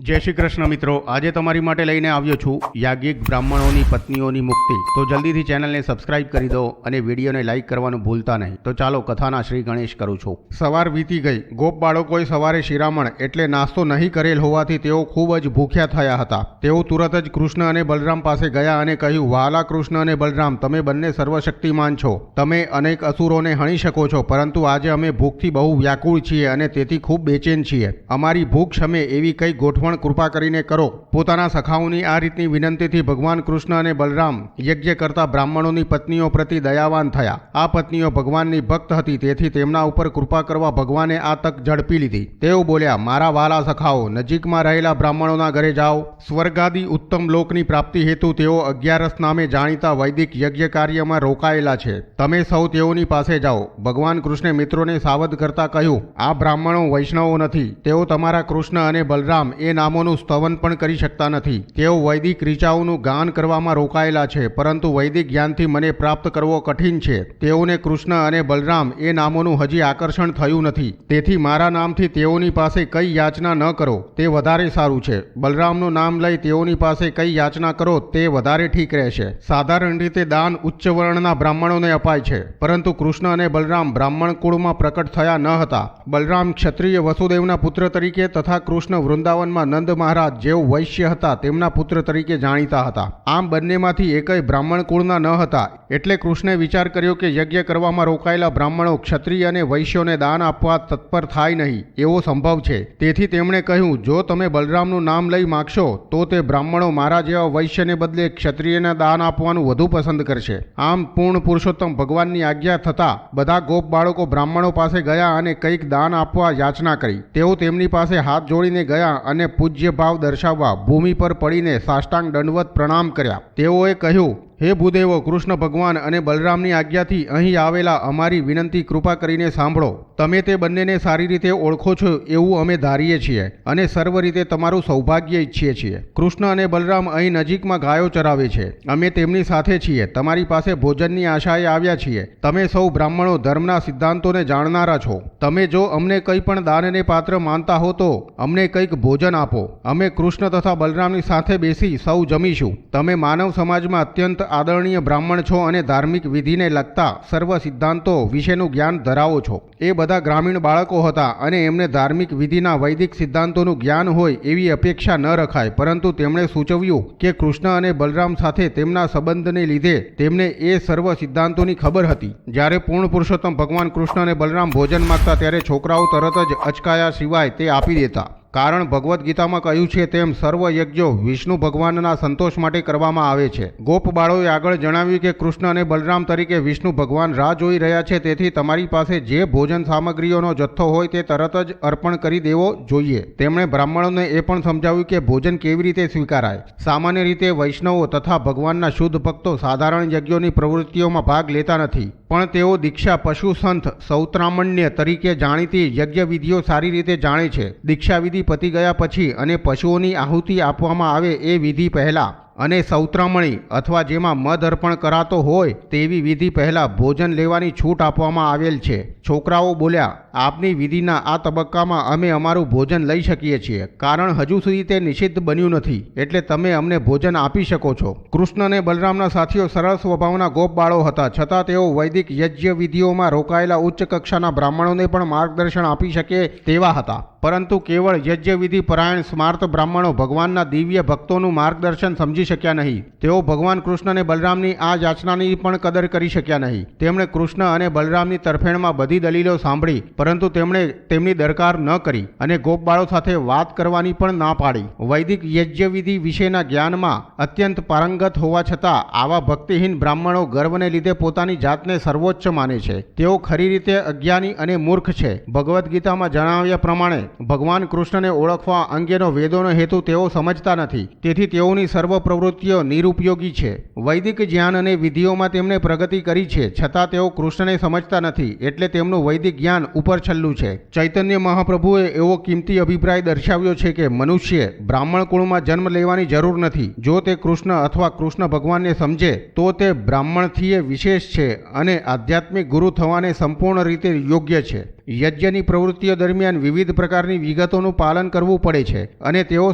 जय श्री कृष्ण मित्रों, आज तमारी माटे लईने आव्यो छुं याज्ञिक ब्राह्मणोनी पत्नीओनी मुक्ति। तो जल्दी थी चैनल ने सब्सक्राइब करी दो अने विडियो ने लाइक करवानुं भूलता नहीं। तो चालो कथाना श्री गणेश करूं छुं। सवार वीती गई। गोप बाळकोए सवारे शिरामण एटले नास्तो नहीं करेल होवाथी तेओ खूब ज भूख्या थया हता। तेओ तुरत ज कृष्ण अने बलराम पासे गया अने कह्युं, वहाला कृष्ण अने बलराम, तमे बंने सर्वशक्तिमान छो, तमे अनेक असुरोने हणी शको छो, परंतु आजे अमे भूखथी बहु व्याकुळ छीए अने तेथी खूब बेचैन छीए। अमारी भूख शमे एवी कई गोठवण कृपा करीने करो। पोताना सखाओनी आ रीतनी विनंतीथी भगवान कृष्ण अने बलराम यज्ञ करता ब्राह्मणोनी पत्नीओ प्रति दयावान थया। आ पत्नीओ भगवाननी भक्त हती, तेथी तेमना उपर कृपा करवा भगवाने आ तक झड़पी लीधी। तेओ बोल्या, मारा वाला सखाओ, नजीकमां रहेला ब्राह्मणोना घरे जाओ। स्वर्गादि उत्तम लोकनी प्राप्ति हेतु तेओ 11 नामे जाणीता वैदिक यज्ञ कार्यमां रोकायेला छे। तमे सौ तेओनी पासे जाओ। भगवान कृष्णे मित्रोने सावध करता कह्युं, आ ब्राह्मणो वैष्णवो नथी। तेओ तमारा कृष्ण अने बलराम ए नामोनुं स्तवन पण करी शकता नथी। तेओ वैदिक ऋचाओनुं गान करवामां रोकायेला छे, परंतु वैदिक ज्ञानथी मने प्राप्त करवो कठिन छे। तेओने कृष्ण अने बलराम ए नामोनुं हजी आकर्षण थयुं नथी, तेथी मारा नामथी तेओनी पासे कई याचना न करो, ते वधारे सारुं छे। बलरामनुं नाम लई तेओनी पासे कई याचना करो, ते वधारे ठीक रहेशे। साधारण रीते दान उच्च वर्णना ब्राह्मणोने अपाय छे, परंतु कृष्ण अने बलराम ब्राह्मण कुळमां प्रकट थया न हता। बलराम क्षत्रिय वसुदेवना पुत्र तरीके तथा कृष्ण वृंदावनमां नंद महाराज जेओ वैश्य हता तेमना पुत्र तरीके जाणीता हता। आम बंनेमांथी एकेय ब्राह्मण कुळना न हता, एटले कृष्णे विचार कर्यो के यज्ञ करवामां रोकायेला ब्राह्मणो क्षत्रिय अने वैश्योने दान आपवा तत्पर थाय नहीं एवो संभव छे। तेथी तेमणे कह्युं, जो तमे बलरामनुं नाम लई मागशो तो ते ब्राह्मणो मारा जेवा वैश्यने बदले क्षत्रियने दान आपवानुं वधु पसंद करशे। आम पूर्ण पुरुषोत्तम भगवाननी आज्ञा थता बधा गोप बाळको ब्राह्मणो पासे गया अने कंईक दान आपवा याचना करी। तेओ तेमनी पासे हाथ जोड़ीने गया अने पूज्य भाव दर्शाववा भूमि पर पड़ीने साष्टांग दंडवत प्रणाम कर्या। तेओए कह्युं, हे भूदेवो, कृष्ण भगवान अने बलरामनी आज्ञाथी અહીં આવેલા અમારી વિનંતી કૃપા કરીને સાંભળો। તમે તે બંનેને સારી રીતે ઓળખો છો એવું અમે ધારીએ છીએ અને સર્વ રીતે તમારું સૌભાગ્ય ઈચ્છીએ છીએ। કૃષ્ણ અને બલરામ અહીં નજીકમાં ગાયો ચરાવે છે, અમે તેમની સાથે છીએ, તમારી પાસે ભોજનની આશાએ આવ્યા છીએ। તમે સૌ બ્રાહ્મણો ધર્મના સિદ્ધાંતોને જાણનારા છો। તમે જો અમને કંઈ પણ દાનને પાત્ર માનતા હો તો અમને કંઈક ભોજન આપો। અમે કૃષ્ણ તથા બલરામની સાથે બેસી સૌ જમીશું। તમે માનવ સમાજમાં અત્યંત आदरणीय ब्राह्मण छो अने धार्मिक विधि ने लगता सर्व सिद्धांतों विशेनु ज्ञान धरावो छो। ए बधा ग्रामीण बाळको हता अने एमने धार्मिक विधिना वैदिक सिद्धांतोनुं ज्ञान होय एवी अपेक्षा न रखाय, परंतु तेमणे सूचव्युं के कृष्ण अने बलराम साथे तेमना संबंधने लीधे तेमने ए सर्व सिद्धांतोनी खबर हती। ज्यारे पूर्ण पुरुषोत्तम भगवान कृष्ण अने बलराम भोजन मागता त्यारे छोकराओ तरत ज अचकाया सिवाय ते आपी देता। कारण भगवत गीता में कह્યું છે તેમ સર્વ યજ્ઞો વિષ્ણુ ભગવાનના સંતોષ માટે કરવામાં આવે છે। ગોપ બાળોએ આગળ જણાવ્યું કે કૃષ્ણ અને બલરામ તરીકે વિષ્ણુ ભગવાન રાહ જોઈ રહ્યા છે, તેથી તમારી પાસે જે ભોજન સામગ્રીઓનો જથ્થો હોય તે તરત જ અર્પણ કરી દેવો જોઈએ। તેમણે બ્રાહ્મણોને એ પણ સમજાવ્યું કે ભોજન કેવી રીતે સ્વીકારાય। સામાન્ય રીતે વૈષ્ણવો તથા ભગવાનના શુદ્ધ ભક્તો સાધારણ યજ્ઞોની પ્રવૃત્તિઓમાં ભાગ લેતા નથી, પણ તેઓ દીક્ષા પશુ સંત સૌત્રામણ્ય તરીકે જાણીતી યજ્ઞ વિધિઓ સારી રીતે જાણે છે। દીક્ષા વિધિ પતી ગયા પછી અને પશુઓની આહુતિ આપવામાં આવે એ વિધિ પહેલા અને સૌત્રામણી અથવા જેમાં મધ અર્પણ કરાતો હોય તેવી વિધિ પહેલા ભોજન લેવાની છૂટ આપવામાં આવેલ છે। છોકરાઓ બોલ્યા, આપની વિધિના આ તબક્કામાં અમે અમારું ભોજન લઈ શકીએ છીએ, કારણ હજુ સુધી તે નિષિદ્ધ બન્યું નથી, એટલે તમે અમને ભોજન આપી શકો છો। કૃષ્ણ અને બલરામના સાથીઓ સરળ સ્વભાવના ગોપ બાળો હતા, છતાં તેઓ વૈદિક યજ્ઞ વિધિઓમાં રોકાયેલા ઉચ્ચ કક્ષાના બ્રાહ્મણોને પણ માર્ગદર્શન આપી શકે તેવા હતા, પરંતુ કેવળ યજ્ઞ વિધિ પરાયણ સ્માર્ત બ્રાહ્મણો ભગવાનના દિવ્ય ભક્તોનું માર્ગદર્શન સમજી શક્યા નહીં। તેઓ ભગવાન કૃષ્ણ અને બલરામની આ યાચનાની પણ કદર કરી શક્યા નહીં। તેમણે કૃષ્ણ અને બલરામની તરફેણમાં બધી દલીલો સાંભળી, પરંતુ તેમણે તેમની દરકાર ન કરી અને ગોપ બાળો સાથે વાત કરવાની પણ ના પાડી। વૈદિક યજ્ઞ વિધિ વિશેના જ્ઞાનમાં અત્યંત પારંગત હોવા છતાં આવા ભક્તિહીન બ્રાહ્મણો ગર્વને લીધે પોતાની જાતને સર્વોચ્ચ માને છે। તેઓ ખરી રીતે અજ્ઞાની અને મૂર્ખ છે। ભગવદ્ ગીતામાં જણાવ્યા પ્રમાણે ભગવાન કૃષ્ણને ઓળખવા અંગેનો વેદોનો હેતુ તેઓ સમજતા નથી, તેથી તેઓની સર્વ પ્રવૃત્તિઓ નિરુપયોગી છે। વૈદિક જ્ઞાન અને વિધિઓમાં તેમણે પ્રગતિ કરી છે, છતાં તેઓ કૃષ્ણને સમજતા નથી, એટલે તેમનું વૈદિક જ્ઞાન ઉપર ઈશ્વર છલ્લું છે। ચૈતન્ય મહાપ્રભુએ એવો કિંમતી અભિપ્રાય દર્શાવ્યો છે કે મનુષ્ય બ્રાહ્મણ કુળમાં જન્મ લેવાની જરૂર નથી। જો તે કૃષ્ણ અથવા કૃષ્ણ ભગવાનને સમજે તો તે બ્રાહ્મણથી વિશેષ છે અને આધ્યાત્મિક ગુરુ થવાને સંપૂર્ણ રીતે યોગ્ય છે। યજ્ઞની પ્રવૃત્તિઓ દરમિયાન વિવિધ પ્રકારની વિગતોનું પાલન કરવું પડે છે અને તેઓ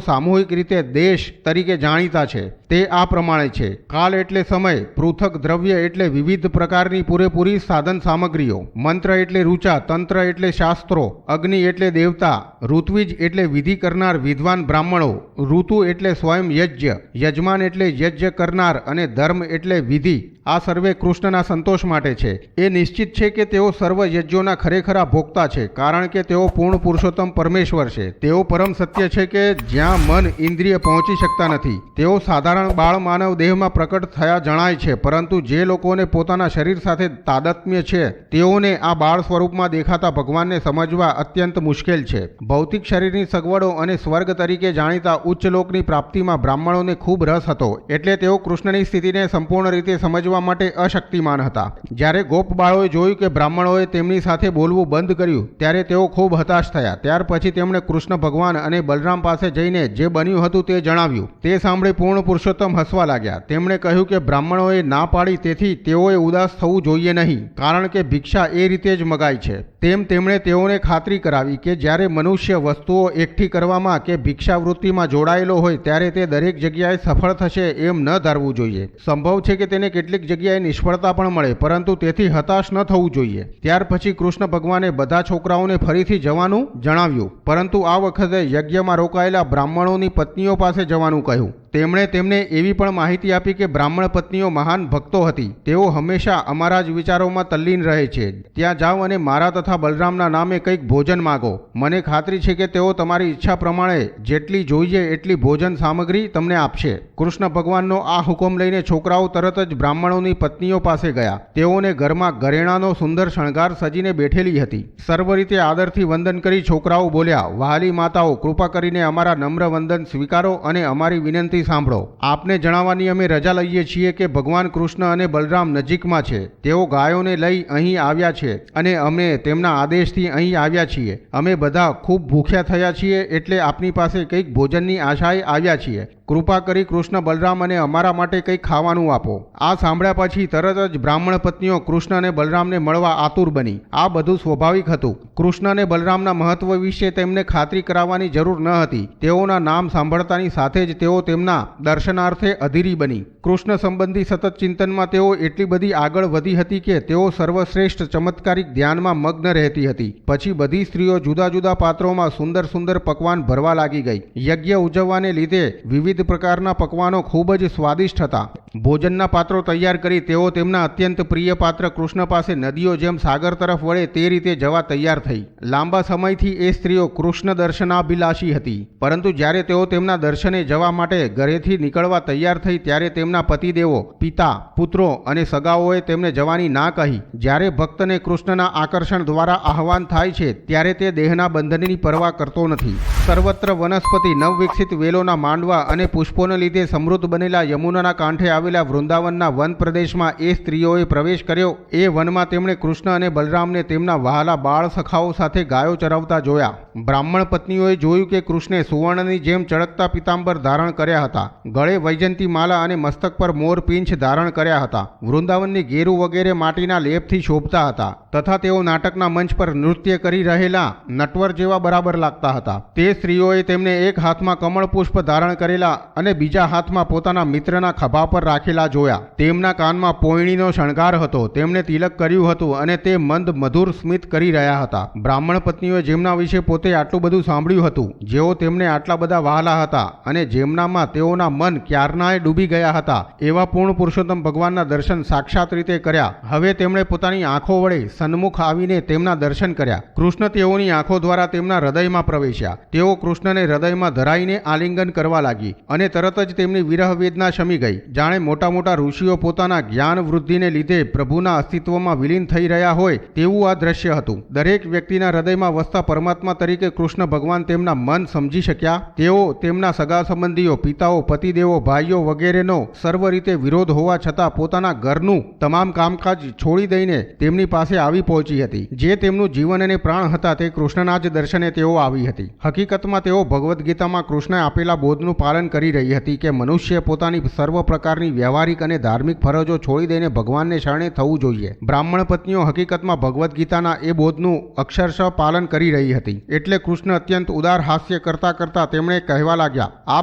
સામૂહિક રીતે દેશ તરીકે જાણીતા છે। તે આ પ્રમાણે છે: કાલ એટલે સમય, પૃથક દ્રવ્ય એટલે વિવિધ પ્રકારની પૂરેપૂરી સાધન સામગ્રીઓ, મંત્ર એટલે ઋચા, તંત્ર એટલે શાસ્ત્રો, અગ્નિ એટલે દેવતા, ઋત્વિજ એટલે વિધિ કરનાર વિદ્વાન બ્રાહ્મણો, ઋતુ એટલે સ્વયં યજ્ઞ, યજમાન એટલે યજ્ઞ કરનાર અને ધર્મ એટલે વિધિ। આ સર્વે કૃષ્ણના સંતોષ માટે છે। એ નિશ્ચિત છે કે તેઓ સર્વ યજ્ઞોના ખરેખરા ભોગતા છે, કારણ કે તેઓ પૂર્ણ પુરુષોત્તમ પરમેશ્વર છે। તેઓ પરમ સત્ય છે કે જ્યાં મન ઇન્દ્રિય પહોંચી શકતા નથી। તેઓ સાધારણ બાળ માનવ દેહમાં પ્રકટ થયા જણાય છે, પરંતુ જે લોકોને પોતાના શરીર સાથે તાદાત્મ્ય છે તેઓને આ બાળ સ્વરૂપમાં દેખાતા ભગવાનને સમજવા અત્યંત મુશ્કેલ છે। ભૌતિક શરીરની સગવડો અને સ્વર્ગ તરીકે જાણીતા ઉચ્ચ લોકની પ્રાપ્તિમાં બ્રાહ્મણોને ખૂબ રસ હતો, એટલે તેઓ કૃષ્ણની સ્થિતિને સંપૂર્ણ રીતે સમજવા માટે અશક્તિમાન હતા। જ્યારે ગોપ બાળોએ જોયું કે બ્રાહ્મણોએ તેમની સાથે બોલવું બંધ કર્યું ત્યારે તેઓ ખૂબ હતાશ થયા। ત્યાર પછી તેમણે કૃષ્ણ ભગવાન અને બલરામ પાસે જઈને જે બન્યું હતું તે જણાવ્યું। તે સાંભળી પૂર્ણ પુરુષોત્તમ હસવા લાગ્યા। તેમણે કહ્યું કે બ્રાહ્મણોએ ના પાડી, તેથી તેઓએ ઉદાસ થવું જોઈએ નહીં, કારણ કે ભિક્ષા એ રીતે જ મગાય છે। તેમ તેમણે તેઓને ખાતરી કરાવી કે જ્યારે મનુષ્ય વસ્તુઓ એકઠી કરવામાં કે ભિક્ષાવૃત્તિમાં જોડાયેલો હોય ત્યારે તે દરેક જગ્યાએ સફળ થશે એમ ન ધારવું જોઈએ। સંભવ છે કે તેને કેટલીક જગ્યાએ નિષ્ફળતા પણ મળે, પરંતુ તેથી હતાશ ન થવું જોઈએ। ત્યાર પછી કૃષ્ણ ભગવાને બધા છોકરાઓને ફરીથી જવાનું જણાવ્યું, પરંતુ આ વખતે યજ્ઞમાં રોકાયેલા બ્રાહ્મણોની પત્નીઓ પાસે જવાનું કહ્યું। તેમણે તેમને એવી પણ માહિતી આપી કે બ્રાહ્મણ પત્નીઓ મહાન ભક્તો હતી। તેઓ હંમેશા અમારા જ વિચારોમાં તલ્લીન રહે છે। ત્યાં જાઓ અને મારા તથા બલરામના નામે કંઈક ભોજન માગો। મને ખાતરી છે કે તેઓ તમારી ઈચ્છા પ્રમાણે જેટલી જોઈએ એટલી ભોજન સામગ્રી તમને આપશે। કૃષ્ણ ભગવાનનો આ હુકમ લઈને છોકરાઓ તરત જ બ્રાહ્મણોની પત્નીઓ પાસે ગયા। તેઓને ઘરમાં ઘરેણાનો સુંદર શણગાર સજીને બેઠેલી હતી। સર્વ રીતે આદરથી વંદન કરી છોકરાઓ બોલ્યા, વહાલી માતાઓ, કૃપા કરીને અમારા નમ્ર વંદન સ્વીકારો અને અમારી વિનંતી સાંભળો। આપને જણાવવાની અમે રજા લઈએ છીએ કે ભગવાન કૃષ્ણ અને બલરામ નજીકમાં છે। તેઓ ગાયોને લઈ અહીં આવ્યા છે અને અમે તેમના આદેશથી અહીં આવ્યા છીએ। અમે બધા ખૂબ ભૂખ્યા થયા છીએ, એટલે આપની પાસે કંઈક ભોજનની આશાએ આવ્યા છીએ। કૃપા કરી કૃષ્ણ બલરામ અને અમારા માટે કંઈક ખાવાનું આપો। આ સાંભળ્યા પછી તરત જ બ્રાહ્મણ પત્નીઓ કૃષ્ણ અને બલરામને મળવા આતુર બની। આ બધું સ્વાભાવિક હતું। કૃષ્ણ અને બલરામના મહત્વ વિશે તેમને ખાતરી કરાવવાની જરૂર ન હતી। તેઓના નામ સાંભળતાની સાથે જ તેઓ તેમના દર્શનાર્થે અધીરી બની। કૃષ્ણ સંબંધી સતત ચિંતનમાં તેઓ એટલી બધી આગળ વધી હતી કે તેઓ સર્વશ્રેષ્ઠ ચમત્કારિક ધ્યાનમાં મગ્ન રહેતી હતી। પછી બધી સ્ત્રીઓ જુદા જુદા પાત્રોમાં સુંદર સુંદર પકવાન ભરવા લાગી ગઈ। યજ્ઞ ઉજવવાને લીધે વિવિધ પ્રકારના પકવાનો ખૂબ જ સ્વાદિષ્ટ હતા। ભોજનના પાત્રો તૈયાર કરી તેઓ તેમના અત્યંત પ્રિય પાત્ર કૃષ્ણ પાસે નદીઓ જેમ સાગર તરફ વળે તે રીતે જવા તૈયાર થઈ। લાંબા સમયથી એ સ્ત્રીઓ કૃષ્ણ દર્શનાભિલાષી હતી, પરંતુ જ્યારે તેઓ તેમના દર્શને જવા માટે ઘરેથી નીકળવા તૈયાર થઈ ત્યારે તેમના પતિદેવો, પિતા, પુત્રો અને સગાઓએ તેમને જવાની ના કહી। જ્યારે ભક્તને કૃષ્ણના આકર્ષણ દ્વારા આહવાન થાય છે ત્યારે તે દેહના બંધનની પરવા કરતો નથી। સર્વત્ર વનસ્પતિ, નવવિકસિત વેલોના માંડવા અને પુષ્પોને લીધે સમૃદ્ધ બનેલા યમુનાના કાંઠે આવેલા વૃંદાવનના વન પ્રદેશમાં એ સ્ત્રીઓએ પ્રવેશ કર્યો। એ વનમાં તેમણે કૃષ્ણ અને બલરામને તેમના વહાલા બાળ સખાઓ સાથે ગાયો ચરાવતા જોયા। બ્રાહ્મણ પત્નીઓએ જોયું કે કૃષ્ણે સુવર્ણની જેમ ચળકતા પિતાંબર ધારણ કર્યા હતા, ગળે વૈજયંતી માલા અને મસ્તક પર મોર પીંછ ધારણ કર્યા હતા। વૃંદાવનની ગેરુ વગેરે માટીના લેપથી શોભતા હતા, તથા તેઓ નાટકના મંચ પર નૃત્ય કરી રહેલા નટવર જેવા બરાબર લાગતા હતા। તે સ્ત્રીઓએ તેમને એક હાથમાં કમળ પુષ્પ ધારણ કરેલા અને બીજા હાથમાં પોતાના મિત્રના ખભા પર રાખેલા જોયા। તેમના કાનમાં પોયણીનો શણગાર હતો, તેમણે તિલક કર્યું હતું અને તે મંદ મધુર સ્મિત કરી રહ્યા હતા। બ્રાહ્મણ પત્નીઓએ જેમના વિશે પોતે આટલું બધું સાંભળ્યું હતું, જેઓ તેમને આટલા બધા વહાલા હતા અને જેમનામાં તેઓના મન ક્યારનાય ડૂબી ગયા હતા, એવા પૂર્ણ પુરુષોત્તમ ભગવાનના દર્શન સાક્ષાત રીતે કર્યા। હવે તેમણે પોતાની આંખો વડે સન્મુખ આવીને તેમના દર્શન કર્યા। કૃષ્ણ તેઓની આંખો દ્વારા તેમના હૃદયમાં પ્રવેશ્યા। તેઓ કૃષ્ણને હૃદયમાં ધરાઈને આલિંગન કરવા લાગી અને તરત જ તેમની વિરહ વેદના શમી ગઈ। જાણે મોટા મોટા ઋષિઓ પોતાના જ્ઞાન વૃદ્ધિને લીધે પ્રભુના અસ્તિત્વમાં વિલીન થઈ રહ્યા હોય તેવું આ દ્રશ્ય હતું। દરેક વ્યક્તિના હૃદયમાં વસતા પરમાત્મા તરીકે કૃષ્ણ ભગવાન તેમના મન સમજી શક્યા। તેઓ તેમના સગા સંબંધીઓ, પિતાઓ, પતિદેવો, ભાઈઓ વગેરેનો સર્વ રીતે વિરોધ હોવા છતાં પોતાના ઘરનું તમામ કામકાજ છોડી દઈને તેમની પાસે આવી આવી પહોંચી હતી. જે તેમનું જીવન અને પ્રાણ હતા તે કૃષ્ણના જ દર્શને તેઓ આવી હતી. હકીકતમાં તેઓ ભગવદ્ ગીતામાં કૃષ્ણએ આપેલા બોધનું પાલન કરી રહી હતી કે મનુષ્ય પોતાની સર્વ પ્રકારની વ્યવહારિક અને ધાર્મિક ફરજો છોડી દઈને ભગવાનને શરણે થવું જોઈએ. બ્રાહ્મણ પત્નીઓ હકીકતમાં ભગવદ્ ગીતાના એ બોધનું અક્ષરશઃ પાલન કરી રહી હતી. એટલે કૃષ્ણ અત્યંત ઉદાર હાસ્ય કરતા કરતા તેમણે કહેવા લાગ્યા, આ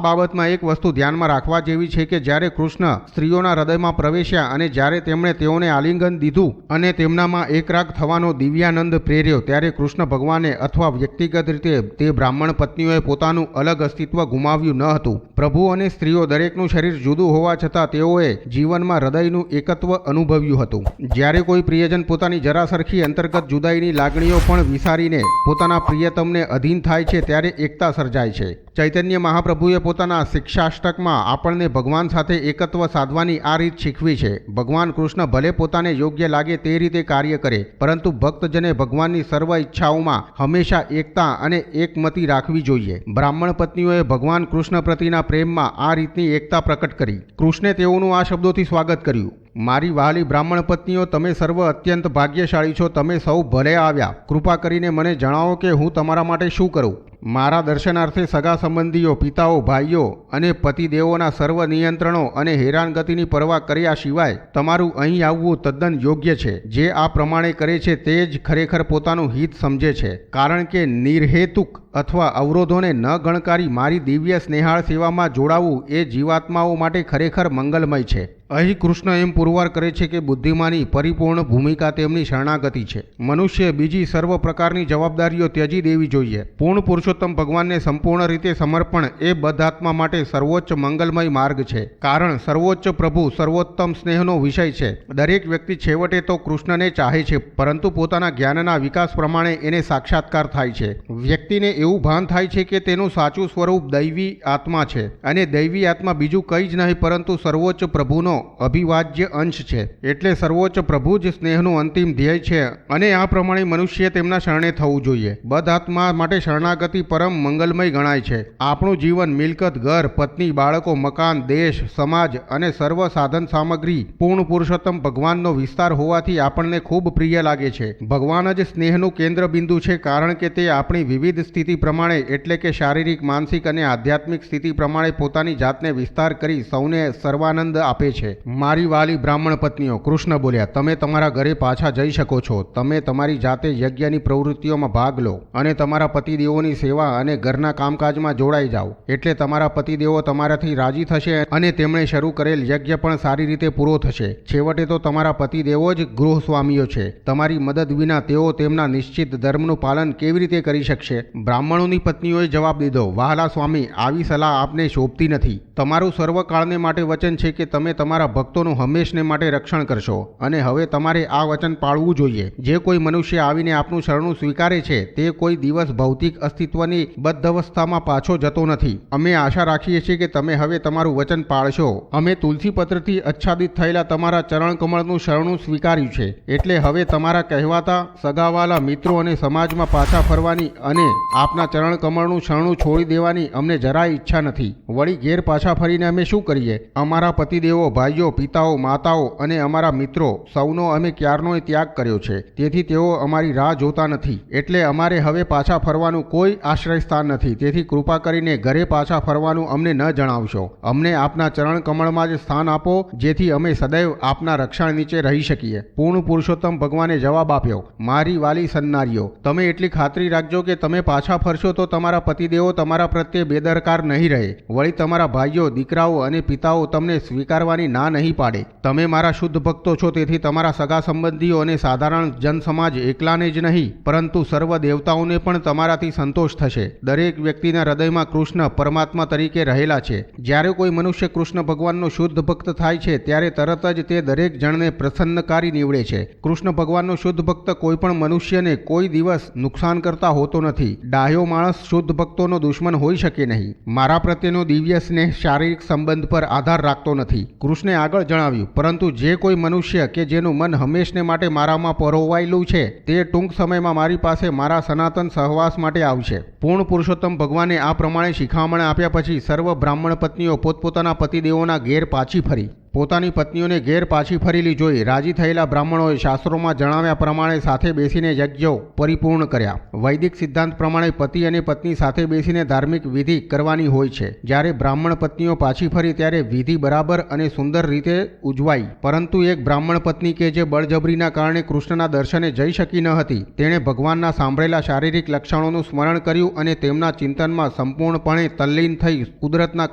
બાબતમાં એક વસ્તુ ધ્યાનમાં રાખવા જેવી છે કે જ્યારે કૃષ્ણ સ્ત્રીઓના હૃદયમાં પ્રવેશ્યા અને જ્યારે તેમણે તેઓને આલિંગન દીધું અને તેમનામાં એકરાગ થવાનો દિવ્યાનંદ પ્રેર્યો, ત્યારે કૃષ્ણ ભગવાને અથવા વ્યક્તિગત રીતે તે બ્રાહ્મણ પત્નીઓએ પોતાનું અલગ અસ્તિત્વ ગુમાવ્યું ન હતું. પ્રભુ અને સ્ત્રીઓ દરેકનું શરીર જુદું હોવા છતાં તેઓએ જીવનમાં હૃદયનું એકત્વ અનુભવ્યું હતું. જ્યારે કોઈ પ્રિયજન પોતાની જરા સરખી અંતર્ગત જુદાઈની લાગણીઓ પણ વિસારીને પોતાના પ્રિયતમને અધીન થાય છે ત્યારે એકતા સર્જાય છે. ચૈતન્ય મહાપ્રભુએ પોતાના શિક્ષાષ્ટકમાં આપણને ભગવાન સાથે એકત્વ સાધવાની આ રીત શીખવી છે. ભગવાન કૃષ્ણ ભલે પોતાને યોગ્ય લાગે તે રીતે કાર્ય કરે, પરંતુ ભક્તજને ભગવાનની સર્વ ઈચ્છાઓમાં હંમેશા એકતા અને એકમતિ રાખવી જોઈએ. બ્રાહ્મણ પત્નીઓએ ભગવાન કૃષ્ણ પ્રતિના પ્રેમમાં આ રીતની એકતા પ્રકટ કરી. કૃષ્ણે તેઓનું આ શબ્દોથી સ્વાગત કર્યું, મારી વહાલી બ્રાહ્મણ પત્નીઓ, તમે સર્વ અત્યંત ભાગ્યશાળી છો. તમે સૌ ભલે આવ્યા. કૃપા કરીને મને જણાવો કે હું તમારા માટે શું કરું. મારા દર્શનાર્થે સગા સંબંધીઓ, પિતાઓ, ભાઈઓ અને પતિદેવોના સર્વ નિયંત્રણો અને હેરાનગતિની પરવા કર્યા સિવાય તમારું અહીં આવવું તદ્દન યોગ્ય છે. જે આ પ્રમાણે કરે છે તે જ ખરેખર પોતાનું હિત સમજે છે. કારણ કે નિર્હેતુક અથવા અવરોધોને ન ગણકારી મારી દિવ્ય સ્નેહાળ સેવામાં જોડાવું એ જીવાત્માઓ માટે ખરેખર મંગલમય છે. અહીં કૃષ્ણ એમ પુરવાર કરે છે કે બુદ્ધિમાની પરિપૂર્ણ ભૂમિકા તેમની શરણાગતિ છે. મનુષ્ય બીજી સર્વ પ્રકારની જવાબદારીઓ ત્યજી દેવી જોઈએ. પૂર્ણ પુરુષોત્તમ ભગવાનને સંપૂર્ણ રીતે સમર્પણ એ બદ્ધાત્મા માટે સર્વોચ્ચ મંગલમય માર્ગ છે. કારણ સર્વોચ્ચ પ્રભુ સર્વોત્તમ સ્નેહનો વિષય છે. દરેક વ્યક્તિ છેવટે તો કૃષ્ણને ચાહે છે, પરંતુ પોતાના જ્ઞાનના વિકાસ પ્રમાણે એને સાક્ષાત્કાર થાય છે. વ્યક્તિને એવું ભાન થાય છે કે તેનું સાચું સ્વરૂપ દૈવી આત્મા છે અને દૈવી આત્મા બીજું કંઈ જ નહીં પરંતુ સર્વોચ્ચ પ્રભુનો અભિવાજ્ય અંશ છે. એટલે સર્વોચ્ચ પ્રભુ જ સ્નેહનું અંતિમ ધ્યેય છે અને આ પ્રમાણે મનુષ્ય તેમના શરણે થવું જોઈએ. બદ્ધાત્મા માટે શરણાગતિ પરમ મંગલમય ગણાય છે. આપણું જીવન, મિલકત, ઘર, પત્ની, બાળકો, મકાન, દેશ, સમાજ અને સર્વ સાધન સામગ્રી પૂર્ણ પુરુષોત્તમ ભગવાનનો વિસ્તાર હોવાથી આપણને ખૂબ પ્રિય લાગે છે. ભગવાન જ સ્નેહનું કેન્દ્ર બિંદુ છે, કારણ કે તે આપણી વિવિધ સ્થિતિ પ્રમાણે એટલે કે શારીરિક, માનસિક અને આધ્યાત્મિક સ્થિતિ પ્રમાણે પોતાની જાતને વિસ્તાર કરી સૌને સર્વાનંદ આપે છે. મારી વાલી બ્રાહ્મણ પત્નીઓ, કૃષ્ણ બોલ્યા, તમે તમારા ઘરે પાછા જઈ શકો છો. તમે તમારી જાતે યજ્ઞની પ્રવૃત્તિઓમાં ભાગ લો અને તમારા પતિદેવોની સેવા અને ઘરના કામકાજમાં જોડાઈ જાઓ. એટલે તમારા પતિદેવો તમારાથી રાજી થશે અને તેમણે શરૂ કરેલ યજ્ઞ પણ સારી રીતે પૂરો થશે. છેવટે તો તમારા પતિદેવો જ ગૃહસ્વામીઓ છે. તમારી મદદ વિના તેઓ તેમના નિશ્ચિત ધર્મનું પાલન કેવી રીતે કરી શકશે? બ્રાહ્મણોની પત્નીઓએ જવાબ દીધો, વહાલા સ્વામી, આવી સલાહ આપને શોભતી નથી. તમારું સર્વકાળને માટે વચન છે કે તમે તમારા ભક્તોનું હંમેશને માટે રક્ષણ કરશો અને હવે તમારે આ વચન પાળવું જોઈએ. જે કોઈ મનુષ્ય આવીને આપનું શરણું સ્વીકારે છે તે કોઈ દિવસ ભૌતિક અસ્તિત્વની બદ્ધવસ્થામાં પાછો જતો નથી. અમે આશા રાખીએ છીએ કે તમે હવે તમારું વચન પાળશો. અમે તુલસી પત્રથી આચ્છાદિત થયેલા તમારા ચરણ કમળનું શરણું સ્વીકાર્યું છે. એટલે હવે તમારા કહેવાતા સગાવાલા મિત્રો અને સમાજમાં પાછા ફરવાની અને આપના ચરણ કમળનું શરણું છોડી દેવાની અમને જરાય ઈચ્છા નથી. વળી ઘેર પાછા ફરીને અમે શું કરીએ? અમારા પતિદેવો, ભાઈઓ, પિતાઓ, માતાઓ અને અમારા મિત્રો સૌનો અમે ક્યારનોય ત્યાગ કર્યો છે. તેથી તેઓ અમારી રાહ જોતા નથી. એટલે અમારે હવે પાછા ફરવાનું કોઈ આશ્રય સ્થાન નથી. તેથી કૃપા કરીને ઘરે પાછા ફરવાનું અમને ન જણાવશો. અમને આપના ચરણ કમળમાં જ સ્થાન આપો, જેથી અમે સદૈવ આપના રક્ષણ નીચે રહી શકીએ. પૂર્ણ પુરુષોત્તમ ભગવાને જવાબ આપ્યો, મારી વાલી સન્નારીઓ, તમે એટલી ખાતરી રાખજો કે તમે પાછા ફરશો તો તમારા પતિદેવો તમારા પ્રત્યે બેદરકાર નહીં રહે. વળી તમારા ભાઈઓ, દીકરાઓ અને પિતાઓ તમને સ્વીકારવાની ના નહીં પાડે. તમે મારા શુદ્ધ ભક્તો છો, તેથી તમારા સગા સંબંધીઓ અને સાધારણ જનસમાજ એકલાને જ નહીં પરંતુ સર્વ દેવતાઓને પણ તમારાથી સંતોષ થશે. દરેક વ્યક્તિના હૃદયમાં કૃષ્ણ પરમાત્મા તરીકે રહેલા છે. જ્યારે કોઈ મનુષ્ય કૃષ્ણ ભગવાનનો શુદ્ધ ભક્ત થાય છે ત્યારે તરત જ તે દરેક જણને પ્રસન્નકારી નીવડે છે. કૃષ્ણ ભગવાનનો શુદ્ધ ભક્ત કોઈ પણ મનુષ્યને કોઈ દિવસ નુકસાન કરતા હોતો નથી. ડાહ્યો માણસ શુદ્ધ ભક્તોનો દુશ્મન હોઈ શકે નહીં. મારા પ્રત્યેનો દિવ્ય સ્નેહ શારીરિક સંબંધ પર આધાર રાખતો નથી. કૃષ્ણે આગળ જણાવ્યું, પરંતુ જે કોઈ મનુષ્ય કે જેનું મન હંમેશને માટે મારામાં પરોવાયેલું છે તે ટૂંક સમયમાં મારી પાસે મારા સનાતન સહવાસ માટે આવશે. પૂર્ણ પુરુષોત્તમ ભગવાને આ પ્રમાણે શિખામણ આપ્યા પછી સર્વ બ્રાહ્મણ પત્નીઓ પોતપોતાના પતિદેવોના ઘેર પાછી ફરી. પોતાની પત્નીઓને ઘેર પાછી ફરેલી જોઈ રાજી થયેલા બ્રાહ્મણોએ શાસ્ત્રોમાં જણાવ્યા પ્રમાણે સાથે બેસીને યજ્ઞો પરિપૂર્ણ કર્યા. વૈદિક સિદ્ધાંત પ્રમાણે પતિ અને પત્ની સાથે બેસીને ધાર્મિક વિધિ કરવાની હોય છે. જ્યારે બ્રાહ્મણ પત્નીઓ પાછી ફરી ત્યારે વિધિ બરાબર અને સુંદર રીતે ઉજવાઈ. પરંતુ એક બ્રાહ્મણ પત્ની કે જે બળજબરીના કારણે કૃષ્ણના દર્શને જઈ શકી ન હતી, તેણે ભગવાનના સાંભળેલા શારીરિક લક્ષણોનું સ્મરણ કર્યું અને તેમના ચિંતનમાં સંપૂર્ણપણે તલ્લીન થઈ કુદરતના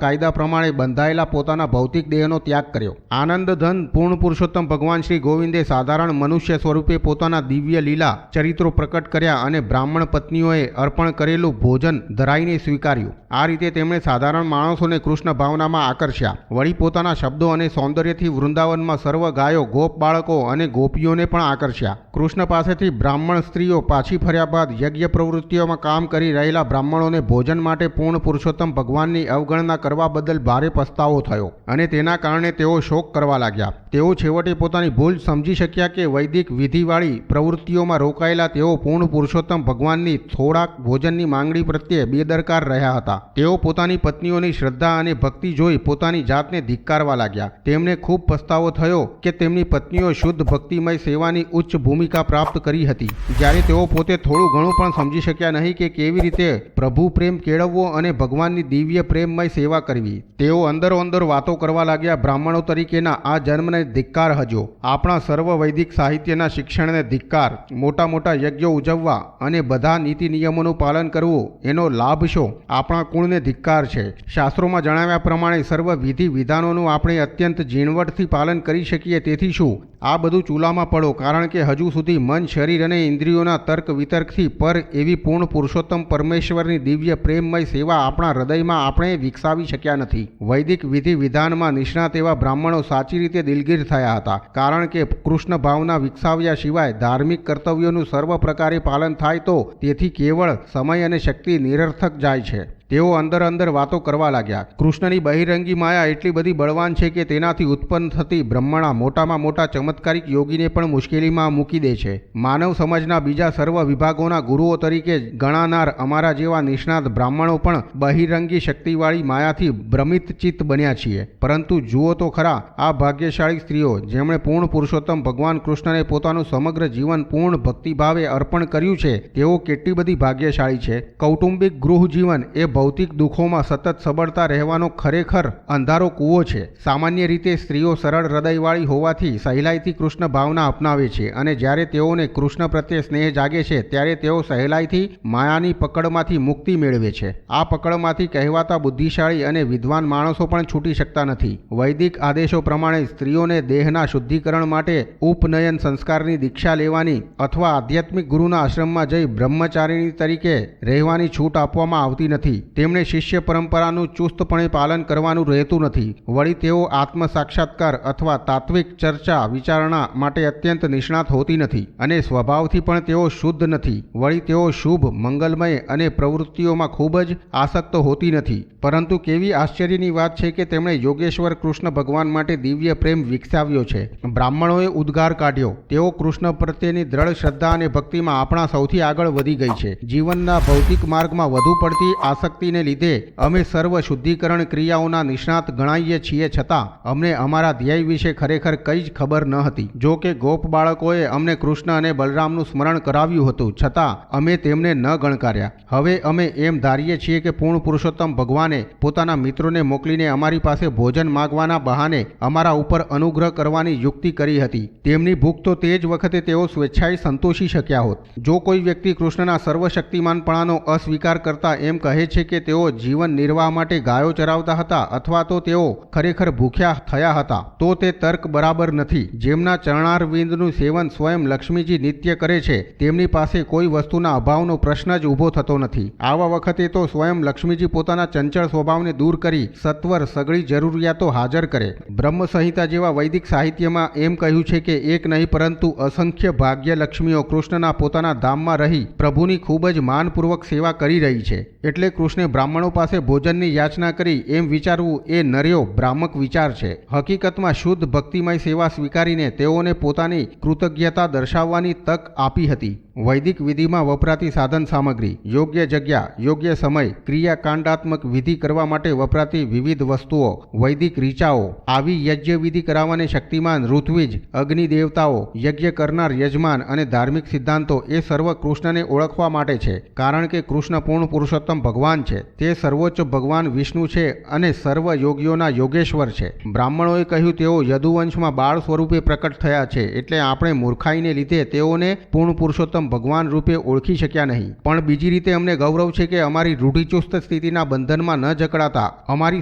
કાયદા પ્રમાણે બંધાયેલા પોતાના ભૌતિક દેહનો ત્યાગ કર્યો. આનંદ ધન પૂર્ણ પુરુષોત્તમ ભગવાન શ્રી ગોવિંદે સાધારણ મનુષ્ય સ્વરૂપે પોતાના દિવ્ય લીલા ચરિત્રો પ્રકટ કર્યા અને બ્રાહ્મણ પત્નીઓએ અર્પણ કરેલું ભોજન ધરાઈને સ્વીકાર્યું. આ રીતે તેમણે સાધારણ માણસોને કૃષ્ણ ભાવનામાં આકર્ષ્યા. વળી પોતાના શબ્દો અને સૌંદર્યથી વૃંદાવનમાં સર્વ ગાયો, ગોપ બાળકો અને ગોપીઓને પણ આકર્ષ્યા. કૃષ્ણ પાસેથી બ્રાહ્મણ સ્ત્રીઓ પાછી ફર્યા બાદ યજ્ઞ પ્રવૃત્તિઓમાં કામ કરી રહેલા બ્રાહ્મણોને ભોજન માટે પૂર્ણ પુરુષોત્તમ ભગવાનની અવગણના કરવા બદલ ભારે પસ્તાવો થયો અને તેના કારણે તેઓ શોક કરવા લાગ્યા. તેઓ છેવટે પોતાની ભૂલ સમજી શક્યા કે વૈદિક વિધિવાળી પ્રવૃત્તિઓમાં રોકાયેલા તેઓ પૂર્ણ પુરુષોત્તમ ભગવાનની થોડાક ભોજનની માંગણી પ્રત્યે બેદરકાર રહ્યા હતા. તેઓ પોતાની પત્નીઓની શ્રદ્ધા અને ભક્તિ જોઈ પોતાની જાતને ધિક્કારવા લાગ્યા. તેમને ખૂબ પસ્તાવો થયો કે તેમની પત્નીઓ શુદ્ધ ભક્તિમય સેવાની ઉચ્ચ ભૂમિકા પ્રાપ્ત કરી હતી, જ્યારે તેઓ પોતે થોડું ઘણું પણ સમજી શક્યા નહીં કે કેવી રીતે પ્રભુ પ્રેમ કેળવવો અને ભગવાનની દિવ્ય પ્રેમમય સેવા કરવી. તેઓ અંદરો અંદર વાતો કરવા લાગ્યા. બ્રાહ્મણો તરીકેના આ જન્મને ધિક્કાર હજો. આપણા સર્વ વૈદિક સાહિત્યના શિક્ષણને ધિક્કાર. મોટા મોટા યજ્ઞો ઉજવવા અને બધા નીતિ નિયમોનું પાલન કરવું એનો લાભ શો? આપણા કુળને ધિક્કાર છે. શાસ્ત્રોમાં જણાવ્યા પ્રમાણે સર્વ વિધિ વિધાનોનું આપણે અત્યંત ઝીણવટથી પાલન કરી શકીએ, તેથી શું આ બધું ચૂલામાં પડો? કારણ કે હજુ સુધી મન, શરીર અને ઇન્દ્રિયોના તર્ક વિતર્કથી પર એવી પૂર્ણ પુરુષોત્તમ પરમેશ્વરની દિવ્ય પ્રેમમય સેવા આપણા હૃદયમાં આપણે વિકસાવી શક્યા નથી. વૈદિક વિધિ વિધાનમાં નિષ્ણાત એવા બ્રાહ્મણો સાચી રીતે દિલગીર થયા હતા, કારણ કે કૃષ્ણ ભાવના વિકસાવ્યા સિવાય ધાર્મિક કર્તવ્યોનું સર્વ પ્રકારે પાલન થાય તો તેથી કેવળ સમય અને શક્તિ નિરર્થક જાય છે. તેઓ અંદર અંદર વાતો કરવા લાગ્યા. કૃષ્ણની બહિરંગી માયા એટલી બધી બળવાન છે કે તેનાથી ઉત્પન્ન થતી બ્રહ્મણા મોટામાં મોટા ચમત્કારિક યોગીને પણ મુશ્કેલીમાં મૂકી દે છે. માનવ સમાજના બીજા સર્વ વિભાગોના ગુરુઓ તરીકે ગણાનાર અમારા જેવા નિષ્ણાત બ્રાહ્મણો પણ બહિરંગી શક્તિવાળી માયાથી ભ્રમિત ચિત્ત બન્યા છીએ. પરંતુ જુઓ તો ખરા, આ ભાગ્યશાળી સ્ત્રીઓ જેમણે પૂર્ણ પુરુષોત્તમ ભગવાન કૃષ્ણને પોતાનું સમગ્ર જીવન પૂર્ણ ભક્તિભાવે અર્પણ કર્યું છે, તેઓ કેટલી બધી ભાગ્યશાળી છે. કૌટુંબિક ગૃહ જીવન એ ભૌતિક દુઃખોમાં સતત સબળતા રહેવાનો ખરેખર અંધારો કૂવો છે. સામાન્ય રીતે સ્ત્રીઓ સરળ હૃદયવાળી હોવાથી સહેલાઈથી કૃષ્ણ ભાવના અપનાવે છે અને જ્યારે તેઓને કૃષ્ણ પ્રત્યે સ્નેહ જાગે છે ત્યારે તેઓ સહેલાઈથી માયાની પકડમાંથી મુક્તિ મેળવે છે. આ પકડમાંથી કહેવાતા બુદ્ધિશાળી અને વિદ્વાન માણસો પણ છૂટી શકતા નથી. વૈદિક આદેશો પ્રમાણે સ્ત્રીઓને દેહના શુદ્ધિકરણ માટે ઉપનયન સંસ્કારની દીક્ષા લેવાની અથવા આધ્યાત્મિક ગુરુના આશ્રમમાં જઈ બ્રહ્મચારિણી તરીકે રહેવાની છૂટ આપવામાં આવતી નથી. તેમણે શિષ્ય પરંપરાનું ચુસ્તપણે પાલન કરવાનું રહેતું નથી. વળી તેઓ આત્મ સાક્ષાત્કાર અથવા તાત્વિક ચર્ચા વિચારણા માટે અત્યંત નિષ્ણાત હોતી નથી અને સ્વભાવથી પણ તેઓ શુદ્ધ નથી. વળી તેઓ શુભ, મંગલમય અને પ્રવૃત્તિઓમાં ખૂબ જ આસક્ત હોતી નથી. પરંતુ કેવી આશ્ચર્યની વાત છે કે તેમણે યોગેશ્વર કૃષ્ણ ભગવાન માટે દિવ્ય પ્રેમ વિકસાવ્યો છે. બ્રાહ્મણોએ ઉદ્ગાર કાઢ્યો. તેઓ કૃષ્ણ પ્રત્યેની દ્રઢ શ્રદ્ધા અને ભક્તિમાં આપણા સૌથી આગળ વધી ગઈ છે. જીવનના ભૌતિક માર્ગમાં વધુ પડતી આસક્તિને લીધે અમે સર્વ શુદ્ધિકરણ ક્રિયાઓના નિષ્ણાત ગણાઈએ છીએ, છતાં અમને અમારા ધ્યેય વિશે ખરેખર કંઈ જ ખબર ન હતી. જો કે ગોપ બાળકોએ અમને કૃષ્ણ અને બલરામનું સ્મરણ કરાવ્યું હતું, છતાં અમે તેમને ન ગણકાર્યા. હવે અમે એમ ધારીએ છીએ કે પૂર્ણ પુરુષોત્તમ ભગવાને પોતાના મિત્રોને મોકલીને અમારી પાસે ભોજન માગવાના બહાને અમારા ઉપર અનુગ્રહ કરવાની યુક્તિ કરી હતી. તેમની ભૂખ તો તે જ વખતે તેઓ સ્વેચ્છાએ સંતોષી શક્યા હોત. જો કોઈ વ્યક્તિ કૃષ્ણના સર્વશક્તિમાનપણાનો અસ્વીકાર કરતા એમ કહે છે કે તેઓ જીવન નિર્વાહ માટે ગાયો ચરાવતા હતા અથવા તો તેઓ ખરેખર ભૂખ્યા થયા હતા, તો તે તર્ક બરાબર નથી. જેમના ચરણારવિંદનું સેવન સ્વયં લક્ષ્મીજી નિત્ય કરે છે, તેમની પાસે કોઈ વસ્તુના અભાવનો પ્રશ્ન જ ઊભો થતો નથી. આવા વખતે તો સ્વયં લક્ષ્મીજી પોતાના ચંચળ સ્વભાવને દૂર કરી સત્વર સઘળી જરૂરિયાતો હાજર કરે. બ્રહ્મ સંહિતા જેવા વૈદિક સાહિત્યમાં એમ કહ્યું છે કે એક નહીં પરંતુ અસંખ્ય ભાગ્ય લક્ષ્મીઓ કૃષ્ણના પોતાના ધામમાં રહી પ્રભુની ખૂબ જ માનપૂર્વક સેવા કરી રહી છે. એટલે કૃષ્ણે બ્રાહ્મણો પાસે ભોજનની યાચના કરી એમ વિચારવું એ નર્યો ભ્રામક વિચાર છે. હકીકતમાં શુદ્ધ ભક્તિમય સેવા સ્વીકારીને તેઓને પોતાની કૃતજ્ઞતા દર્શાવવાની તક આપી હતી. વૈદિક વિધિમાં વપરાતી સાધન સામગ્રી, યોગ્ય જગ્યા, યોગ્ય સમય, ક્રિયાકાંડાત્મક વિધિ કરવા માટે વપરાતી વિવિધ વસ્તુઓ, વૈદિક રીચાઓ, આવી યજ્ઞ વિધિ કરાવવાને શક્તિમાન ઋત્વિજ, અગ્નિ દેવતાઓ, યજ્ઞ કરનાર યજમાન અને ધાર્મિક સિદ્ધાંતો એ સર્વ કૃષ્ણને ઓળખવા માટે છે. કારણ કે કૃષ્ણ પૂર્ણ પુરુષોત્તમ ભગવાન છે. તે સર્વોચ્ચ ભગવાન વિષ્ણુ છે અને સર્વ યોગીઓના યોગેશ્વર છે. બ્રાહ્મણોએ કહ્યું તેઓ યદુવંશમાં બાળ સ્વરૂપે પ્રકટ થયા છે, એટલે આપણે મૂર્ખાઈને લીધે તેઓને પૂર્ણ પુરુષોત્તમ ભગવાન રૂપે ઓળખી શક્યા નહીં. પણ બીજી રીતે અમને ગૌરવ છે કે અમારી રૂઢિચુસ્ત સ્થિતિના બંધનમાં ન જકડાતા અમારી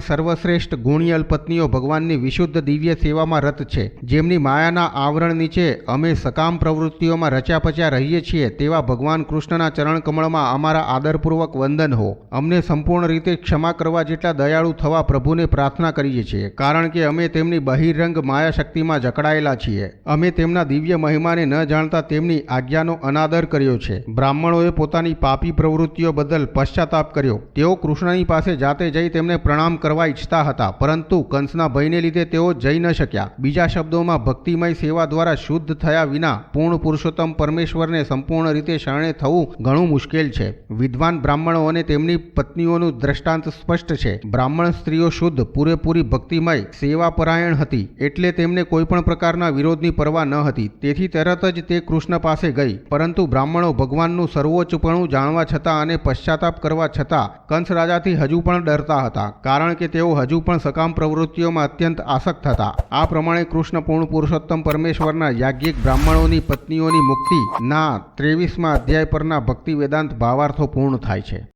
સર્વશ્રેષ્ઠ ગુણિયલ પત્નીઓ ભગવાનની વિશુદ્ધ દિવ્ય સેવામાં રત છે. જેમની માયાના આવરણ નીચે અમે સકામ પ્રવૃત્તિઓમાં રચ્યા પચ્યા રહીએ છીએ તેવા ભગવાન કૃષ્ણના ચરણ કમળમાં અમારા આદરપૂર્વક વંદન હો. અમને સંપૂર્ણ રીતે ક્ષમા કરવા જેટલા દયાળુ થવા પ્રભુને પ્રાર્થના કરીએ છીએ, કારણ કે અમે તેમની બહિરંગ માયા શક્તિમાં જકડાયેલા છીએ. અમે તેમના દિવ્ય મહિમાને ન જાણતા તેમની આજ્ઞાનો અનાદર કર્યો છે. બ્રાહ્મણોએ પોતાની પાપી પ્રવૃત્તિઓ બદલ પશ્ચાતાપ કર્યો. તેઓ કૃષ્ણની પાસે જાતે જઈ તેમને પ્રણામ કરવા ઈચ્છતા હતા, પરંતુ કંસના ભયને લીધે તેઓ જઈ ન શક્યા. બીજા શબ્દોમાં, ભક્તિમય સેવા દ્વારા શુદ્ધ થયા વિના પૂર્ણ પુરુષોત્તમ પરમેશ્વરને સંપૂર્ણ રીતે શરણે થવું ઘણું મુશ્કેલ છે. વિદ્વાન બ્રાહ્મણો અને તેમની પત્નીઓનું દ્રષ્ટાંત સ્પષ્ટ છે. બ્રાહ્મણ સ્ત્રીઓ શુદ્ધ, પૂરેપૂરી ભક્તિમય, સેવાપરાયણ હતી, એટલે તેમને કોઈપણ પ્રકારના વિરોધની પરવા ન હતી. તેથી તરત જ તે કૃષ્ણ પાસે ગઈ. પરંતુ બ્રાહ્મણો ભગવાનનું સર્વોચ્ચપણું જાણવા છતાં અને પશ્ચાતાપ કરવા છતાં કંસ રાજાથી હજુ પણ ડરતા હતા, કારણ કે તેઓ હજુ પણ સકામ પ્રવૃત્તિઓમાં અત્યંત આસક્ત હતા. આ પ્રમાણે કૃષ્ણ પૂર્ણ પુરુષોત્તમ પરમેશ્વરના યાજ્ઞિક બ્રાહ્મણોની પત્નીઓની મુક્તિ ના 23મા અધ્યાય પરના ભક્તિ વેદાંત ભાવાર્થો પૂર્ણ થાય છે.